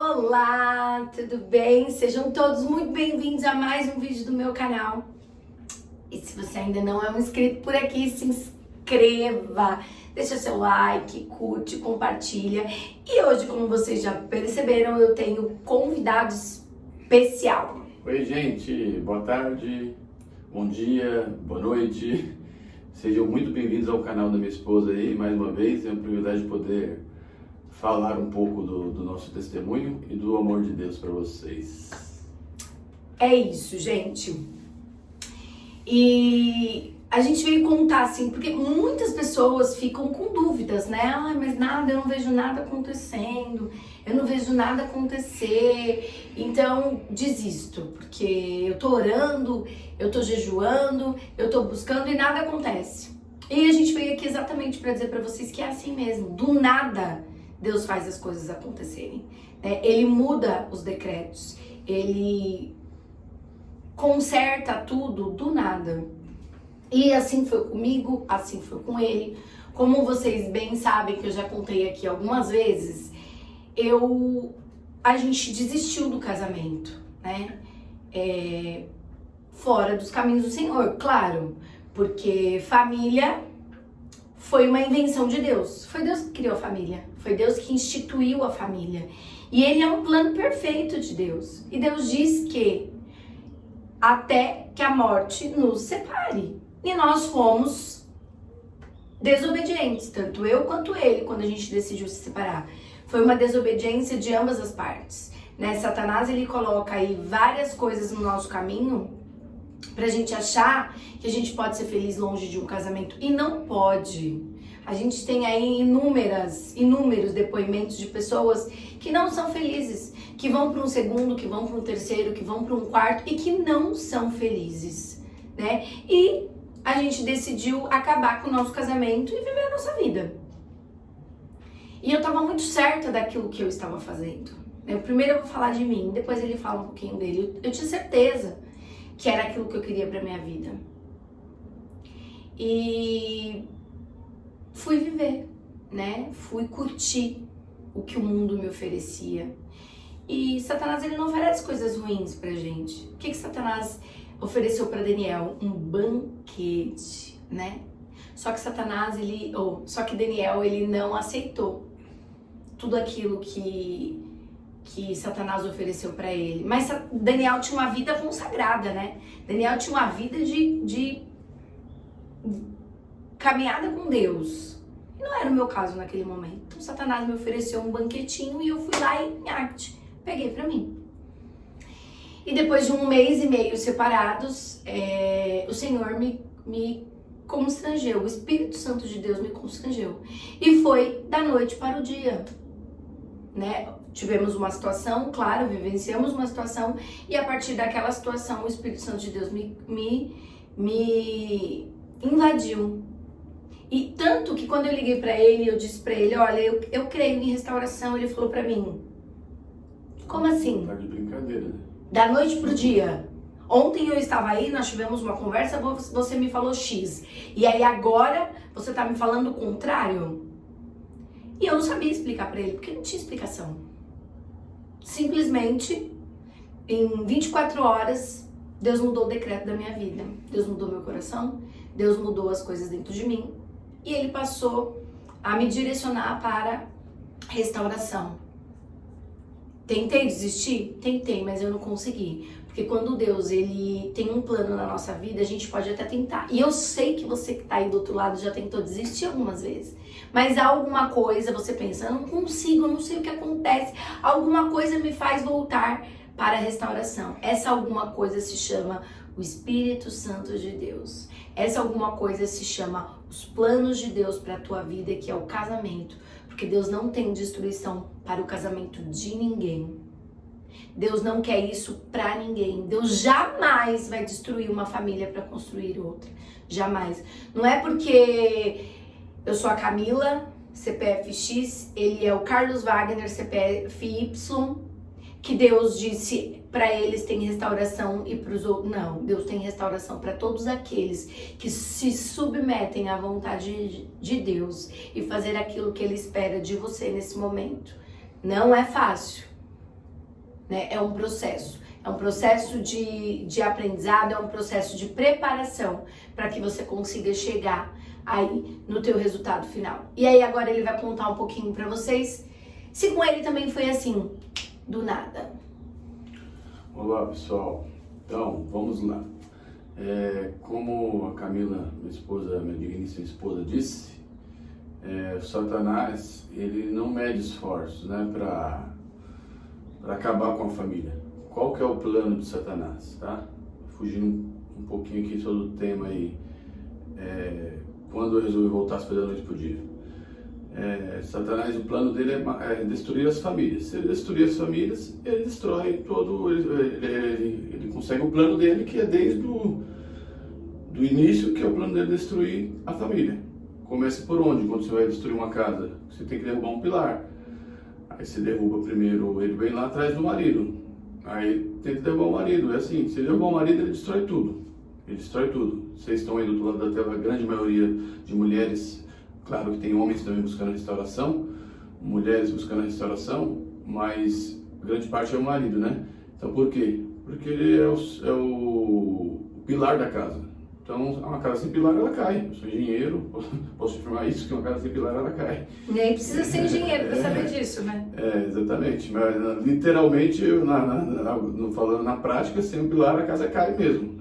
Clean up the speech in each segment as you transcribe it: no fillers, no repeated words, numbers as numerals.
Olá, tudo bem? Sejam todos muito bem-vindos a mais um vídeo do meu canal. E se você ainda não é um inscrito por aqui, se inscreva, deixa seu like, curte, compartilha. E hoje, como vocês já perceberam, eu tenho convidado especial. Oi, gente, boa tarde, bom dia, boa noite. Sejam muito bem-vindos ao canal da minha esposa aí, mais uma vez. É um privilégio poder falar um pouco do nosso testemunho e do amor de Deus para vocês. É isso, gente. E a gente veio contar assim, porque muitas pessoas ficam com dúvidas, né? Mas nada, eu não vejo nada acontecendo, eu não vejo nada acontecer, então desisto, porque eu tô orando, eu tô jejuando, eu tô buscando e nada acontece. E a gente veio aqui exatamente para dizer para vocês que é assim mesmo, do nada Deus faz as coisas acontecerem, né? Ele muda os decretos, ele conserta tudo do nada. E assim foi comigo, assim foi com ele. Como vocês bem sabem, que eu já contei aqui algumas vezes, a gente desistiu do casamento, né? Fora dos caminhos do Senhor, claro, porque família foi uma invenção de Deus. Foi Deus que criou a família, foi Deus que instituiu a família. E ele é um plano perfeito de Deus. E Deus diz que até que a morte nos separe. E nós fomos desobedientes, tanto eu quanto ele, quando a gente decidiu se separar. Foi uma desobediência de ambas as partes, né? Satanás, ele coloca aí várias coisas no nosso caminho pra gente achar que a gente pode ser feliz longe de um casamento. E não pode. A gente tem aí inúmeros depoimentos de pessoas que não são felizes, que vão para um segundo, que vão para um terceiro, que vão para um quarto e que não são felizes, né? E a gente decidiu acabar com o nosso casamento e viver a nossa vida. E eu tava muito certa daquilo que eu estava fazendo. Primeiro eu vou falar de mim, depois ele fala um pouquinho dele. Eu tinha certeza que era aquilo que eu queria pra minha vida. E fui viver, né? Fui curtir o que o mundo me oferecia. E Satanás, ele não oferece coisas ruins pra gente. O que Satanás ofereceu para Daniel? Um banquete, né? Só que Daniel, ele não aceitou tudo aquilo que Satanás ofereceu para ele. Mas Daniel tinha uma vida consagrada, né? Daniel tinha uma vida de caminhada com Deus. E não era o meu caso naquele momento. Então Satanás me ofereceu um banquetinho e eu fui lá e peguei para mim. E depois de 1 mês e meio separados, o Senhor me constrangeu, o Espírito Santo de Deus me constrangeu. E foi da noite para o dia, né? Tivemos uma situação, claro, vivenciamos uma situação, e a partir daquela situação o Espírito Santo de Deus me invadiu. E tanto que quando eu liguei para ele, eu disse para ele, olha, eu creio em restauração. Ele falou para mim, como assim? Tá de brincadeira, né? Da noite pro dia. Ontem eu estava aí, nós tivemos uma conversa, você me falou X. E aí agora você tá me falando o contrário? E eu não sabia explicar pra ele, porque não tinha explicação. Simplesmente, em 24 horas, Deus mudou o decreto da minha vida. Deus mudou meu coração, Deus mudou as coisas dentro de mim. E ele passou a me direcionar para restauração. Tentei desistir? Tentei, mas eu não consegui. Porque quando Deus, ele tem um plano na nossa vida, a gente pode até tentar. E eu sei que você que tá aí do outro lado já tentou desistir algumas vezes. Mas há alguma coisa, você pensa, eu não consigo, eu não sei o que acontece. Alguma coisa me faz voltar para a restauração. Essa alguma coisa se chama o Espírito Santo de Deus. Essa alguma coisa se chama os planos de Deus para a tua vida, que é o casamento. Porque Deus não tem destruição para o casamento de ninguém. Deus não quer isso para ninguém. Deus jamais vai destruir uma família para construir outra. Jamais. Não é porque eu sou a Camila, CPF X, ele é o Carlos Wagner, CPF Y, que Deus disse para eles tem restauração e para os outros não. Deus tem restauração para todos aqueles que se submetem à vontade de Deus e fazer aquilo que Ele espera de você nesse momento. Não é fácil, né? É um processo. É um processo de aprendizado, é um processo de preparação para que você consiga chegar aí no teu resultado final. E aí agora ele vai contar um pouquinho para vocês se com ele também foi assim, do nada. Olá pessoal, então vamos lá. Como a Camila, minha esposa, minha digníssima esposa disse, o Satanás, ele não mede esforços, né, para acabar com a família. Qual que é o plano de Satanás, tá? Fugindo um pouquinho aqui sobre o tema aí, quando eu resolvi voltar às coisas da noite pro dia. Satanás, o plano dele é destruir as famílias. Se ele destruir as famílias, ele destrói todo, ele consegue o plano dele, que é desde do início, que é o plano dele destruir a família. Começa por onde? Quando você vai destruir uma casa, você tem que derrubar um pilar. Aí você derruba primeiro, ele vem lá atrás do marido. Aí tem que derrubar o marido. É assim, se ele derrubar o marido, ele destrói tudo. Ele destrói tudo. Vocês estão aí do outro lado da tela, a grande maioria de mulheres. Claro que tem homens também buscando a restauração, mulheres buscando a restauração, mas grande parte é o marido, né? Então por quê? Porque ele é o pilar da casa. Então uma casa sem pilar ela cai. Eu sou engenheiro, posso afirmar isso, que uma casa sem pilar ela cai. Nem precisa ser engenheiro para saber disso, né? Exatamente. Mas literalmente, falando na prática, sem um pilar a casa cai mesmo.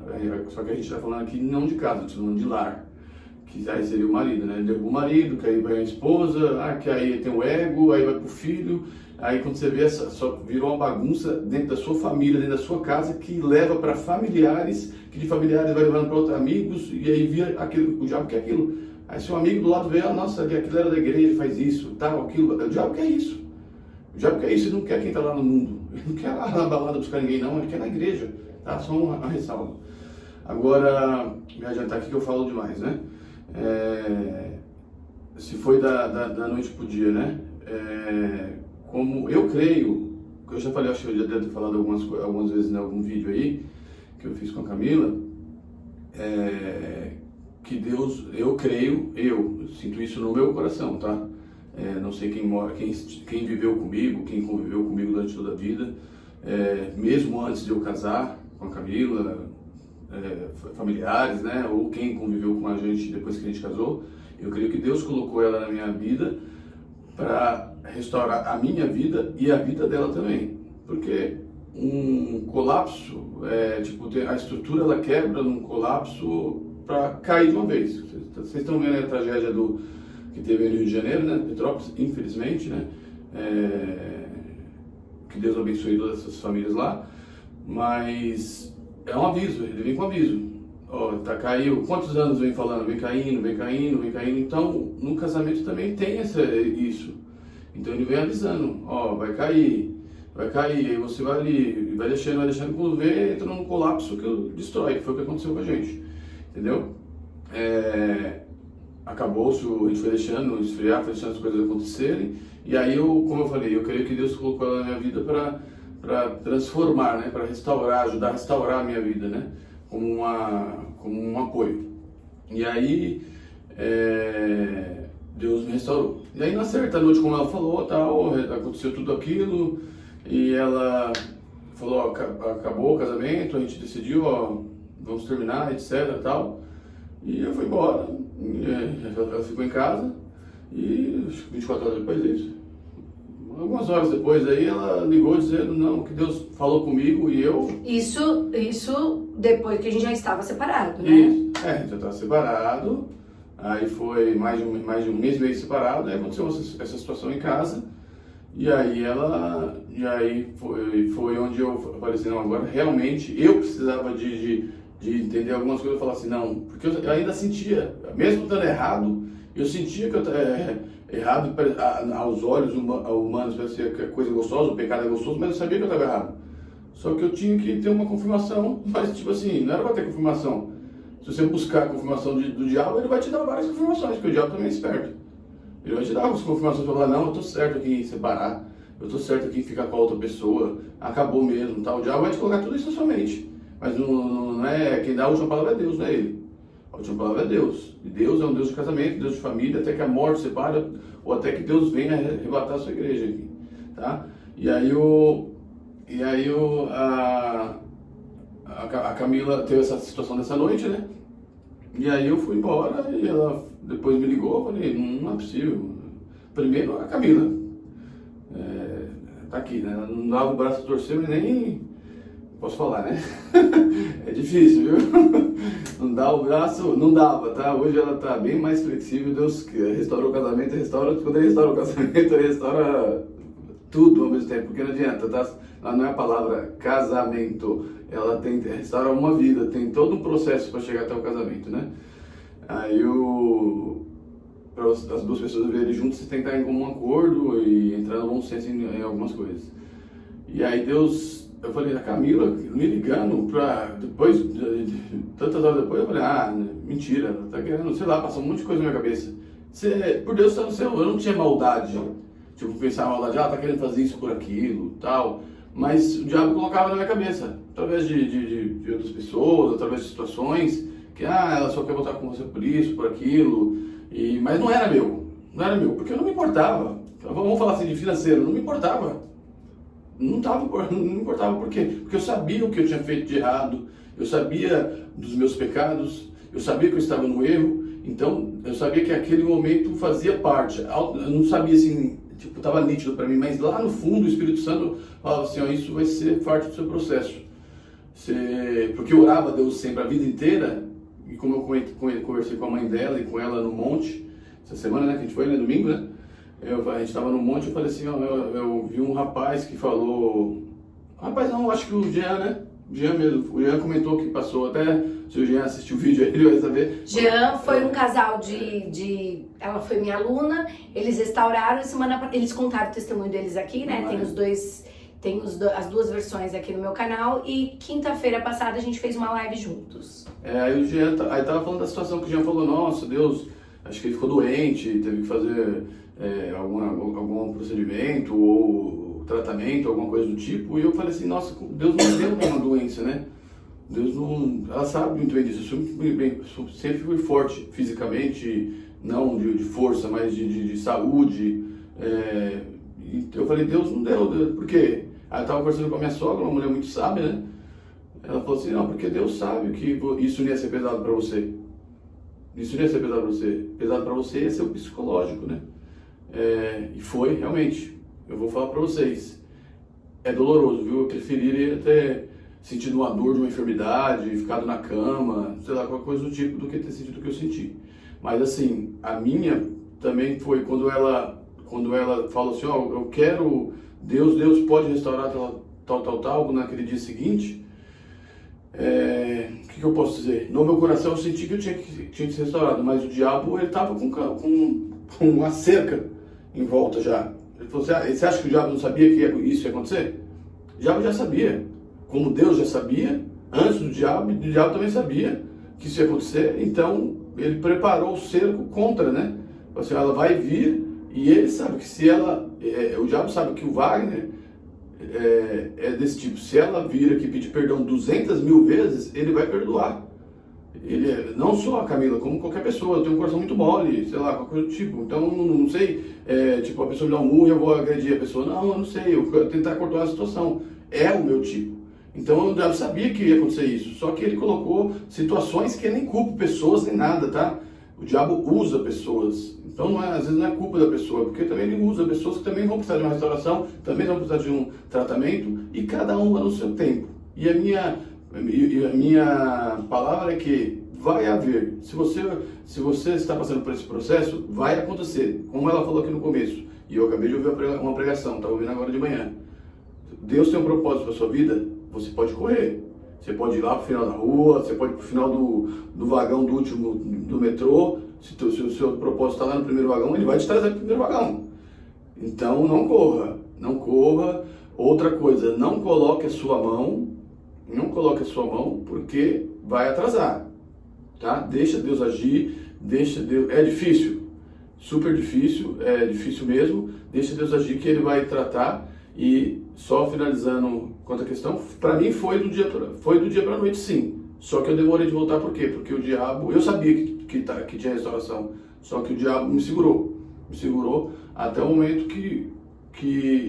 Só que a gente está falando aqui não de casa, a gente está falando de lar. Que aí seria o marido, né? Derruba o marido, que aí vai a esposa, que aí tem o ego, aí vai pro filho. Aí quando você vê, só virou uma bagunça dentro da sua família, dentro da sua casa, que leva para familiares, que de familiares vai levando para outros amigos, e aí vira aquilo, o diabo quer aquilo. Aí seu amigo do lado vê, nossa, aquilo era da igreja, faz isso, tal, aquilo. O diabo quer isso. O diabo quer isso, ele não quer quem está lá no mundo. Ele não quer lá na balada buscar ninguém, não, ele quer na igreja. Tá? Só uma ressalva. Agora, me adiantar aqui que eu falo demais, né? Se foi da noite pro dia, né? Como eu creio, eu já falei, acho que eu já devo ter falado algumas vezes em algum vídeo aí, que eu fiz com a Camila, que Deus, eu creio, eu sinto isso no meu coração, tá? Não sei quem viveu comigo, quem conviveu comigo durante toda a vida, mesmo antes de eu casar com a Camila, familiares, né? Ou quem conviveu com a gente depois que a gente casou, eu creio que Deus colocou ela na minha vida para restaurar a minha vida e a vida dela também, porque um colapso, a estrutura ela quebra num colapso para cair de uma vez. Vocês estão vendo a tragédia que teve no Rio de Janeiro, né? Petrópolis, infelizmente, né? Que Deus abençoe todas essas famílias lá, mas é um aviso, ele vem com aviso. Caiu, quantos anos vem falando? Vem caindo, vem caindo, vem caindo. Então, no casamento também tem isso. Então ele vem avisando, vai cair, aí você vai ali, vai deixando, quando vê, entra num colapso que destrói, que foi o que aconteceu com a gente. Entendeu? Acabou-se, a gente foi deixando esfriar, foi deixando as coisas acontecerem. E aí, como eu falei, eu creio que Deus colocou ela na minha vida para transformar, né, para restaurar, ajudar a restaurar a minha vida, né, como um apoio. E aí Deus me restaurou. E aí na certa noite, como ela falou, tal, aconteceu tudo aquilo, e ela falou, acabou o casamento, a gente decidiu, vamos terminar, etc, tal. E eu fui embora, ela ficou em casa, e 24 horas depois disso. Algumas horas depois aí ela ligou dizendo não, que Deus falou comigo e eu... Isso depois que a gente já estava separado, né? Isso, já estava separado, aí foi mais de um mês e meio separado, aí aconteceu essa situação em casa, e aí foi onde eu falei assim, não, agora realmente eu precisava de entender algumas coisas, eu falava assim, não, porque eu ainda sentia, mesmo estando errado, eu sentia que eu errado aos olhos humanos, parecia que é coisa gostosa, o pecado é gostoso, mas eu sabia que eu estava errado. Só que eu tinha que ter uma confirmação, mas tipo assim, não era para ter confirmação. Se você buscar a confirmação do diabo, ele vai te dar várias confirmações, porque o diabo também é esperto. Ele vai te dar as confirmações para falar, não, eu estou certo aqui em separar, eu estou certo aqui em ficar com a outra pessoa, acabou mesmo, tal. O diabo vai te colocar tudo isso na sua mente. Mas não é, quem dá a última palavra é Deus, não é ele. A última palavra é Deus. E Deus é um Deus de casamento, Deus de família, até que a morte separe, ou até que Deus venha arrebatar a sua igreja aqui, tá? E aí E aí a Camila teve essa situação dessa noite, né? E aí eu fui embora e ela depois me ligou, eu falei, não é possível. Primeiro a Camila, tá aqui, né? Ela não dava o braço a torcer, mas nem posso falar, né? É difícil, viu? Não dá o braço, não dava, tá? Hoje ela tá bem mais flexível, Deus restaurou o casamento, quando ele restaura o casamento, ele restaura tudo ao mesmo tempo, porque não adianta, tá? Ela não é a palavra casamento, ela restaura uma vida, tem todo um processo para chegar até o casamento, né? Aí para as duas pessoas viverem juntas, você tem que estar em comum acordo e entrar no bom senso em algumas coisas. E aí Deus, eu falei, a Camila me ligando depois, tantas horas depois, eu falei, mentira, ela tá querendo, sei lá, passou um monte de coisa na minha cabeça. Por Deus, tá no céu, eu não tinha maldade, tipo, pensar maldade, tá querendo fazer isso por aquilo, tal, mas o diabo colocava na minha cabeça, através de outras pessoas, através de situações, que, ela só quer voltar com você por isso, por aquilo, mas não era meu, porque eu não me importava. Vamos falar assim de financeiro, não me importava. Não me importava, por quê? Porque eu sabia o que eu tinha feito de errado, eu sabia dos meus pecados, eu sabia que eu estava no erro, então eu sabia que aquele momento fazia parte. Eu não sabia assim, tipo, estava nítido para mim, mas lá no fundo o Espírito Santo falava assim, isso vai ser parte do seu processo. Porque eu orava a Deus sempre a vida inteira, e como eu conversei com a mãe dela e com ela no monte, essa semana, né, que a gente foi, né, domingo, né? A gente estava no monte, eu falei assim, eu vi um rapaz que falou... Rapaz não, acho que o Jean, né? O Jean mesmo. O Jean comentou que passou até... Se o Jean assistiu o vídeo aí, ele vai saber. Jean foi um casal ela foi minha aluna, eles restauraram, eles contaram o testemunho deles aqui, né? Tem as duas versões aqui no meu canal. E quinta-feira passada a gente fez uma live juntos. Aí o Jean tava falando da situação que o Jean falou, nossa, Deus... Acho que ele ficou doente, teve que fazer algum procedimento ou tratamento, alguma coisa do tipo. E eu falei assim, nossa, Deus não deu uma doença, né? Deus não... Ela sabe muito bem disso. Eu sempre fui forte fisicamente, não de força, mas de saúde. Eu falei, Deus não deu. Por quê? Aí eu estava conversando com a minha sogra, uma mulher muito sábia, né? Ela falou assim, não, porque Deus sabe que isso não ia ser pesado para você. Isso não ia ser pesado para você. Pesado para você ia ser o psicológico, né? E foi, realmente. Eu vou falar para vocês. É doloroso, viu? Eu preferiria ter sentido uma dor de uma enfermidade, ficado na cama, sei lá, qualquer coisa do tipo, do que ter sentido o que eu senti. Mas assim, a minha também foi quando ela falou assim, eu quero... Deus pode restaurar tal, naquele dia seguinte... O que eu posso dizer? No meu coração eu senti que eu tinha que ser restaurado, mas o diabo, ele estava com uma cerca em volta já. Ele falou assim, você acha que o diabo não sabia que isso ia acontecer? O diabo já sabia, como Deus já sabia, antes do diabo, e o diabo também sabia que isso ia acontecer, então ele preparou o cerco contra, né? Falou assim, ela vai vir, e ele sabe que se ela, o diabo sabe que o Wagner é desse tipo, se ela vir aqui pedir perdão 200 mil vezes, ele vai perdoar. Ele, não só a Camila, como qualquer pessoa, eu tenho um coração muito mole, sei lá, qualquer coisa do tipo, então não sei, tipo, a pessoa me dá um murro e eu vou agredir a pessoa, não, eu não sei, eu quero tentar cortar a situação, é o meu tipo. Então eu já sabia que ia acontecer isso, só que ele colocou situações que eu nem culpo pessoas nem nada, tá? O diabo usa pessoas, então às vezes não é culpa da pessoa, porque também ele usa pessoas que também vão precisar de uma restauração, também vão precisar de um tratamento, e cada uma no seu tempo. E a minha palavra é que vai haver, se você está passando por esse processo, vai acontecer, como ela falou aqui no começo, e eu acabei de ouvir uma pregação, estava ouvindo agora de manhã. Deus tem um propósito para a sua vida, você pode correr. Você pode ir lá para o final da rua, você pode ir para o final do vagão do último do metrô. Se o seu propósito está lá no primeiro vagão, ele vai te trazer para o primeiro vagão. Então não corra, não corra. Outra coisa, não coloque a sua mão, porque vai atrasar, tá? Deixa Deus agir, deixa Deus... É difícil, super difícil, é difícil mesmo. Deixa Deus agir que Ele vai tratar. E só finalizando quanto à questão, para mim foi do dia para a noite, sim. Só que eu demorei de voltar, por quê? Porque o diabo, eu sabia que tinha restauração, só que o diabo me segurou até o momento que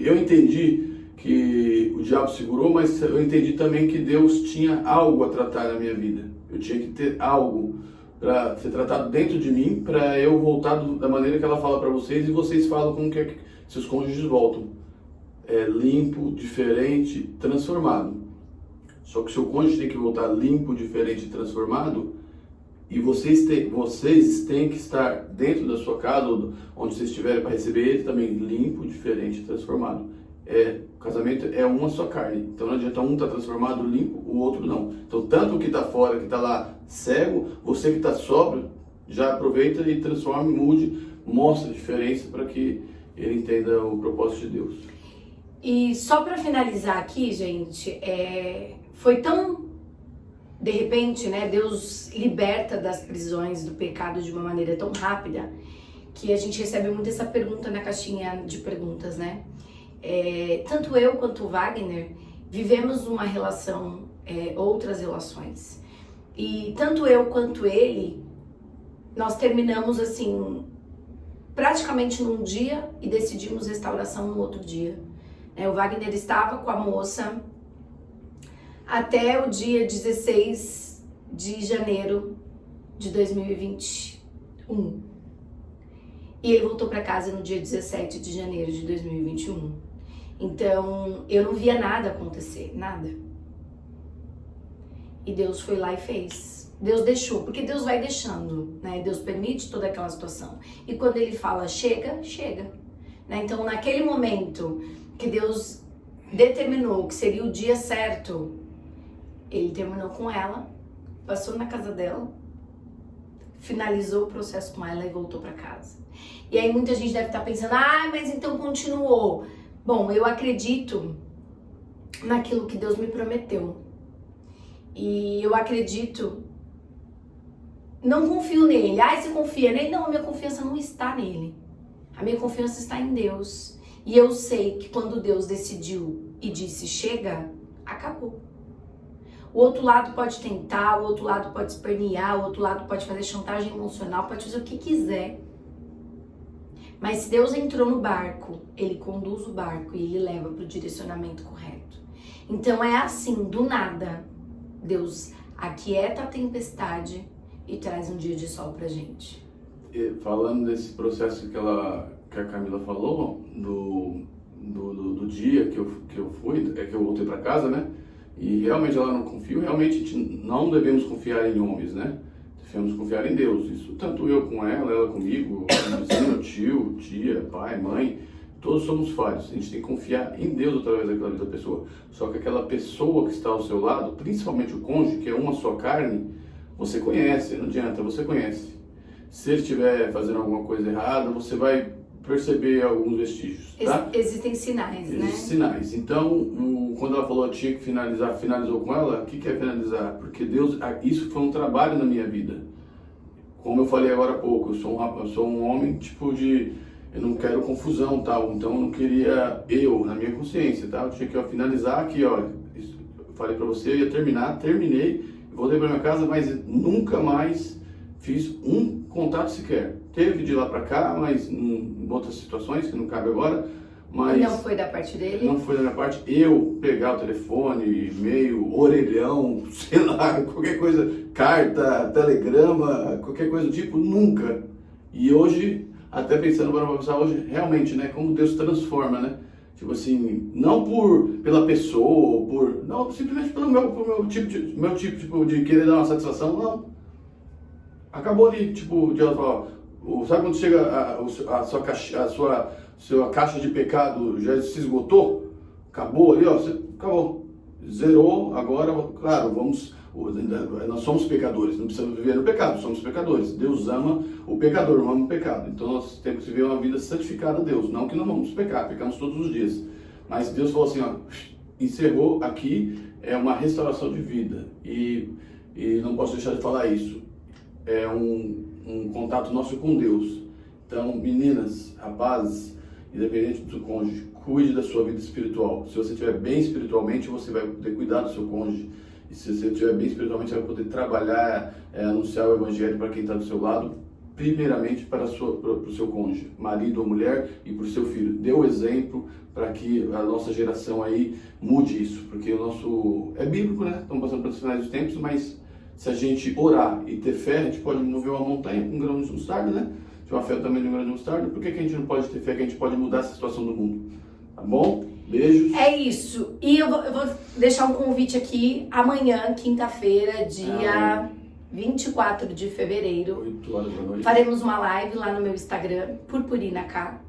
eu entendi que o diabo segurou, mas eu entendi também que Deus tinha algo a tratar na minha vida. Eu tinha que ter algo para ser tratado dentro de mim, para eu voltar da maneira que ela fala para vocês, e vocês falam como que seus cônjuges voltam. Limpo, diferente, transformado. Só que o seu cônjuge tem que voltar limpo, diferente e transformado, e vocês têm que estar dentro da sua casa, ou onde vocês estiverem, para receber ele também limpo, diferente e transformado. O casamento é uma só carne, então não adianta um estar transformado, limpo, o outro não. Então tanto o que está fora, que está lá cego, você que está sóbrio, já aproveita e transforma, mude, mostra a diferença para que ele entenda o propósito de Deus. E só para finalizar aqui, gente, foi tão de repente, né, Deus liberta das prisões do pecado de uma maneira tão rápida que a gente recebe muito essa pergunta na caixinha de perguntas, né? Tanto eu quanto o Wagner vivemos uma relação, outras relações. E tanto eu quanto ele, nós terminamos assim, praticamente num dia e decidimos restauração no outro dia. O Wagner estava com a moça até o dia 16 de janeiro de 2021. E ele voltou para casa no dia 17 de janeiro de 2021. Então, eu não via nada acontecer, nada. E Deus foi lá e fez. Deus deixou, porque Deus vai deixando, né? Deus permite toda aquela situação. E quando ele fala chega, chega. Né? Então, naquele momento que Deus determinou que seria o dia certo, ele terminou com ela, passou na casa dela, finalizou o processo com ela e voltou para casa. E aí muita gente deve estar pensando, mas então continuou. Bom, eu acredito naquilo que Deus me prometeu. E eu acredito, não confio nele. Você confia nele? Não, a minha confiança não está nele. A minha confiança está em Deus. E eu sei que quando Deus decidiu e disse chega, acabou. O outro lado pode tentar, o outro lado pode espernear, o outro lado pode fazer chantagem emocional, pode fazer o que quiser. Mas se Deus entrou no barco, ele conduz o barco e ele leva para o direcionamento correto. Então é assim, do nada, Deus aquieta a tempestade e traz um dia de sol pra gente. E falando desse processo que a Camila falou, do dia que eu fui, que eu voltei para casa, né? E realmente ela não confia, realmente a gente não devemos confiar em homens, né? Devemos confiar em Deus. Isso tanto eu com ela comigo, meu tio, tia, pai, mãe, todos somos falhos. A gente tem que confiar em Deus através daquela vida da pessoa. Só que aquela pessoa que está ao seu lado, principalmente o cônjuge, que é uma só carne, você conhece, não adianta, você conhece. Se ele estiver fazendo alguma coisa errada, você vai perceber alguns vestígios, tá? Existem sinais, né? Existem sinais. Então, quando ela falou que tinha que finalizar, finalizou com ela, o que é finalizar? Porque Deus, isso foi um trabalho na minha vida. Como eu falei agora há pouco, eu sou um homem tipo eu não quero confusão, tal. Então eu não queria na minha consciência, tá? Eu tinha que finalizar aqui, ó. Eu falei pra você, eu ia terminar, terminei, voltei pra minha casa, mas nunca mais fiz um contato sequer. Teve de lá pra cá, mas em outras situações que não cabe agora. Mas não foi da parte dele? Não foi da minha parte. Eu pegar o telefone, e-mail, orelhão, sei lá, qualquer coisa, carta, telegrama, qualquer coisa do tipo, nunca. E hoje, até pensando para pensar hoje, realmente, né, como Deus transforma, né? Tipo assim, não pela pessoa, não, simplesmente pelo meu tipo de querer dar uma satisfação, não. Acabou ali, tipo, de ela falar, sabe quando chega sua caixa de pecado já se esgotou? Acabou ali, ó, acabou. Zerou, agora, claro, nós somos pecadores, não precisamos viver no pecado, somos pecadores. Deus ama o pecador, não ama o pecado. Então nós temos que viver uma vida santificada a Deus, não que não vamos pecar, pecamos todos os dias. Mas Deus falou assim, ó, encerrou aqui, é uma restauração de vida. E não posso deixar de falar isso. É um contato nosso com Deus. Então, meninas, rapazes, independente do seu cônjuge, cuide da sua vida espiritual. Se você estiver bem espiritualmente, você vai poder cuidar do seu cônjuge. E se você estiver bem espiritualmente, você vai poder trabalhar, anunciar o evangelho para quem está do seu lado primeiramente para o seu cônjuge, marido ou mulher, e para o seu filho. Dê o exemplo para que a nossa geração aí mude isso, porque o nosso... é bíblico, né? Estamos passando pelos finais dos tempos, mas se a gente orar e ter fé, a gente pode mover uma montanha com um grão de mostarda, né? Se uma fé também de um grão de mostarda, por que a gente não pode ter fé que a gente pode mudar essa situação do mundo? Tá bom? Beijos. É isso. E eu vou deixar um convite aqui amanhã, quinta-feira, dia 24 de fevereiro. 8 horas da noite. Faremos uma live lá no meu Instagram, Purpurina K.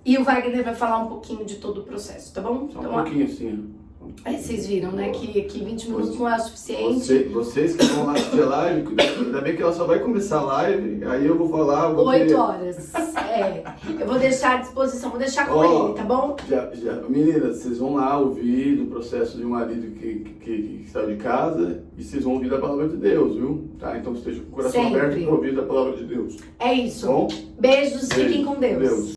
E o Wagner vai falar um pouquinho de todo o processo, tá bom? Só um pouquinho assim, ó. Aí vocês viram, né, que 20 minutos não é o suficiente. Vocês que vão lá assistir a live, ainda bem que ela só vai começar a live, aí eu vou falar... 8 horas, eu vou deixar à disposição, vou deixar com ele, tá bom? Meninas, vocês vão lá ouvir do processo de um marido que saiu de casa e vocês vão ouvir da palavra de Deus, viu? Tá? Então esteja com o coração Sempre aberto para ouvir da palavra de Deus. É isso. Bom? Beijos, fiquem com Deus.